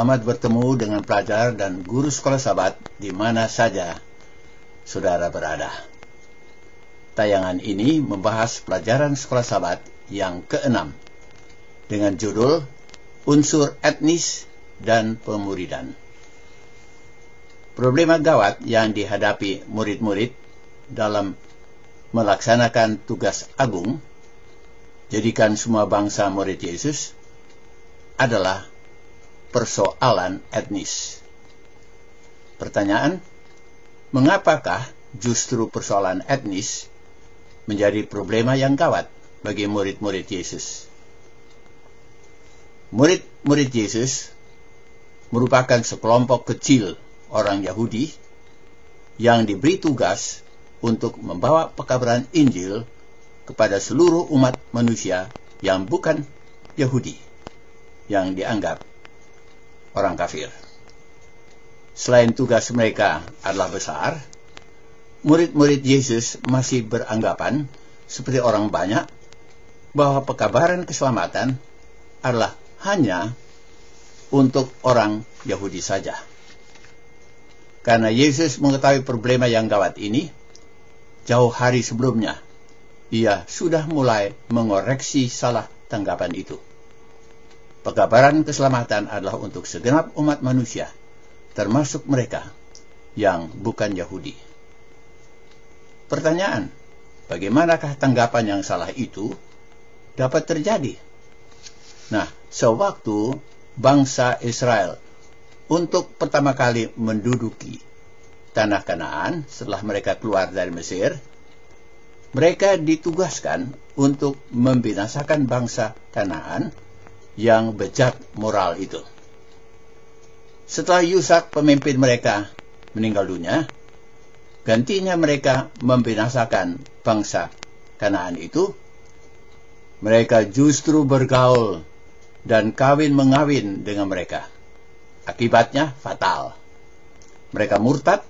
Selamat bertemu dengan pelajar dan guru sekolah Sabat di mana saja saudara berada. Tayangan ini membahas pelajaran sekolah Sabat yang ke-6 dengan judul Unsur Etnis dan Pemuridan. Problema gawat yang dihadapi murid-murid dalam melaksanakan tugas agung, jadikan semua bangsa murid Yesus, adalah persoalan etnis. Pertanyaan, mengapakah justru persoalan etnis menjadi problema yang gawat bagi murid-murid Yesus? Murid-murid Yesus merupakan sekelompok kecil orang Yahudi yang diberi tugas untuk membawa pekabaran Injil kepada seluruh umat manusia yang bukan Yahudi, yang dianggap orang kafir. Selain tugas mereka adalah besar, murid-murid Yesus masih beranggapan seperti orang banyak bahwa pekabaran keselamatan adalah hanya untuk orang Yahudi saja. Karena Yesus mengetahui problema yang gawat ini, jauh hari sebelumnya, ia sudah mulai mengoreksi salah tanggapan itu. Pekabaran keselamatan adalah untuk segenap umat manusia, termasuk mereka yang bukan Yahudi. Pertanyaan, bagaimanakah tanggapan yang salah itu dapat terjadi? Nah, sewaktu bangsa Israel untuk pertama kali menduduki tanah Kanaan setelah mereka keluar dari Mesir, mereka ditugaskan untuk membinasakan bangsa Kanaan yang bejat moral itu. Setelah Yusak, pemimpin mereka, meninggal dunia, gantinya mereka membinasakan bangsa Kanaan itu. Mereka justru bergaul dan kawin-mengawin dengan mereka. Akibatnya fatal. Mereka murtad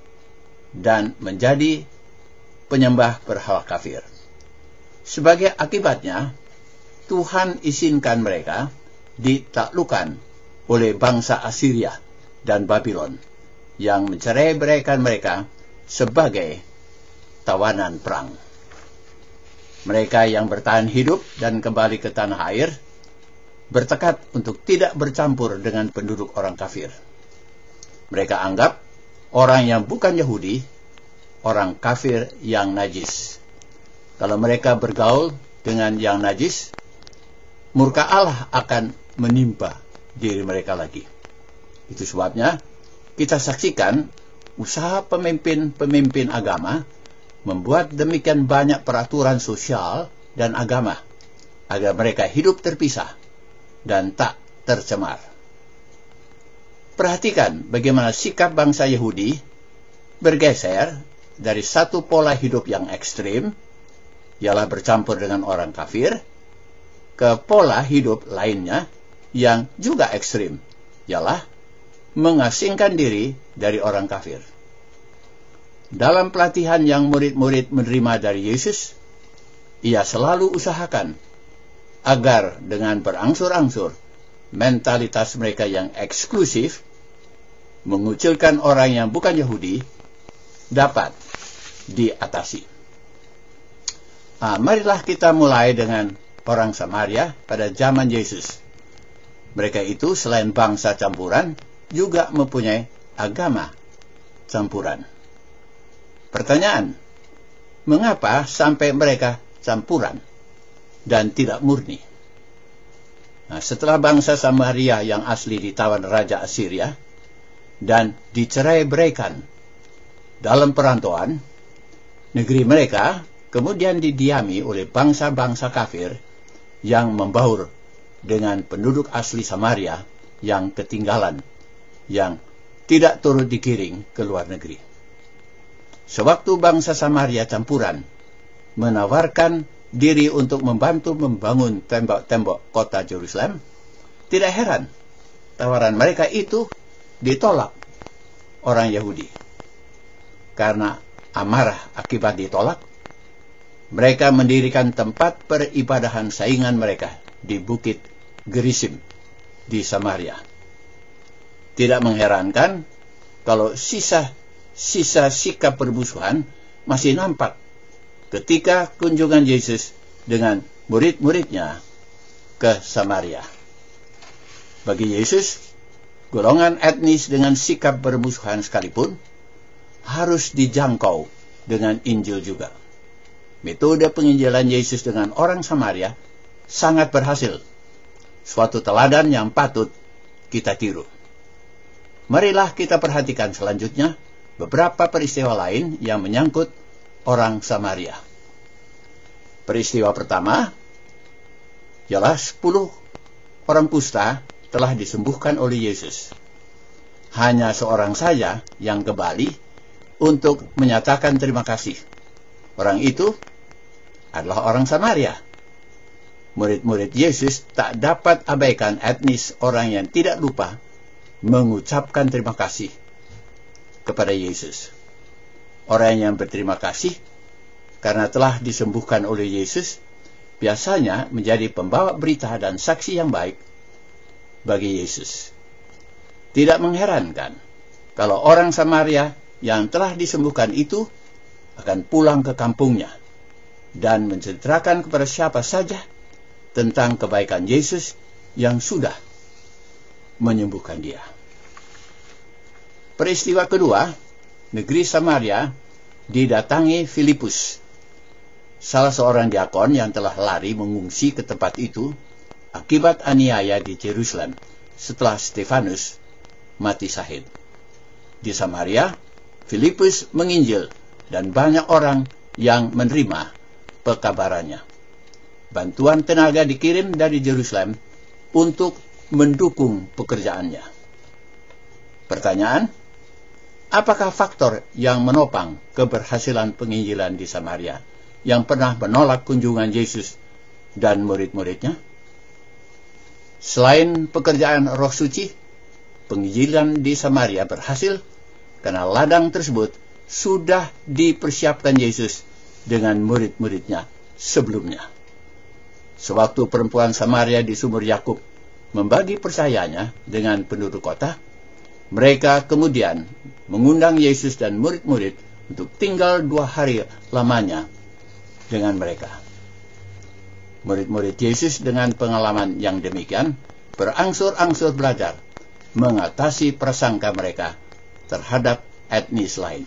dan menjadi penyembah berhala kafir. Sebagai akibatnya, Tuhan izinkan mereka ditaklukkan oleh bangsa Assyria dan Babylon yang mencerai-beraikan mereka sebagai tawanan perang. Mereka yang bertahan hidup dan kembali ke tanah air bertekad untuk tidak bercampur dengan penduduk orang kafir. Mereka anggap orang yang bukan Yahudi orang kafir yang najis. Kalau mereka bergaul dengan yang najis, murka Allah akan menimpa diri mereka lagi. Itu sebabnya kita saksikan usaha pemimpin-pemimpin agama membuat demikian banyak peraturan sosial dan agama agar mereka hidup terpisah dan tak tercemar. Perhatikan bagaimana sikap bangsa Yahudi bergeser dari satu pola hidup yang ekstrim, ialah bercampur dengan orang kafir, ke pola hidup lainnya yang juga ekstrim, ialah mengasingkan diri dari orang kafir. Dalam pelatihan yang murid-murid menerima dari Yesus, ia selalu usahakan agar dengan berangsur-angsur mentalitas mereka yang eksklusif, mengucilkan orang yang bukan Yahudi, dapat diatasi. Marilah kita mulai dengan orang Samaria pada zaman Yesus. Mereka itu selain bangsa campuran, juga mempunyai agama campuran. Pertanyaan, mengapa sampai mereka campuran dan tidak murni? Setelah bangsa Samaria yang asli ditawan Raja Assyria dan dicerai-beraikan dalam perantauan, negeri mereka kemudian didiami oleh bangsa-bangsa kafir yang membaur dengan penduduk asli Samaria yang ketinggalan, yang tidak turut digiring ke luar negeri. Sewaktu bangsa Samaria campuran menawarkan diri untuk membantu membangun tembok-tembok kota Jerusalem, tidak heran tawaran mereka itu ditolak orang Yahudi. Karena amarah akibat ditolak, mereka mendirikan tempat peribadahan saingan mereka di Bukit Gerizim di Samaria. Tidak mengherankan kalau sisa sikap permusuhan masih nampak ketika kunjungan Yesus dengan murid-muridnya ke Samaria. Bagi Yesus, golongan etnis dengan sikap bermusuhan sekalipun harus dijangkau dengan Injil juga. Metode penginjilan Yesus dengan orang Samaria sangat berhasil, suatu teladan yang patut kita tiru. Marilah kita perhatikan selanjutnya beberapa peristiwa lain yang menyangkut orang Samaria. Peristiwa pertama ialah 10 orang kusta telah disembuhkan oleh Yesus. Hanya seorang saja yang kembali untuk menyatakan terima kasih. Orang itu adalah orang Samaria. Murid-murid Yesus tak dapat abaikan etnis orang yang tidak lupa mengucapkan terima kasih kepada Yesus. Orang yang berterima kasih karena telah disembuhkan oleh Yesus biasanya menjadi pembawa berita dan saksi yang baik bagi Yesus. Tidak mengherankan kalau orang Samaria yang telah disembuhkan itu akan pulang ke kampungnya dan menceritakan kepada siapa saja tentang kebaikan Yesus yang sudah menyembuhkan dia. Peristiwa kedua, negeri Samaria didatangi Filipus, salah seorang diakon yang telah lari mengungsi ke tempat itu akibat aniaya di Yerusalem setelah Stefanus mati syahid. Di Samaria, Filipus menginjil dan banyak orang yang menerima pekabarannya. Bantuan tenaga dikirim dari Yerusalem untuk mendukung pekerjaannya. Pertanyaan, apakah faktor yang menopang keberhasilan penginjilan di Samaria yang pernah menolak kunjungan Yesus dan murid-muridnya? Selain pekerjaan Roh Suci, penginjilan di Samaria berhasil karena ladang tersebut sudah dipersiapkan Yesus dengan murid-muridnya sebelumnya. Sewaktu perempuan Samaria di sumur Yakub membagi percayanya dengan penduduk kota, mereka kemudian mengundang Yesus dan murid-murid untuk tinggal 2 hari lamanya dengan mereka. Murid-murid Yesus dengan pengalaman yang demikian berangsur-angsur belajar mengatasi prasangka mereka terhadap etnis lain.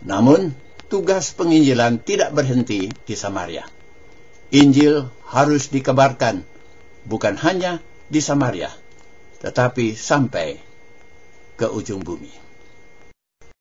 Namun, tugas penginjilan tidak berhenti di Samaria. Injil harus dikabarkan bukan hanya di Samaria, tetapi sampai ke ujung bumi.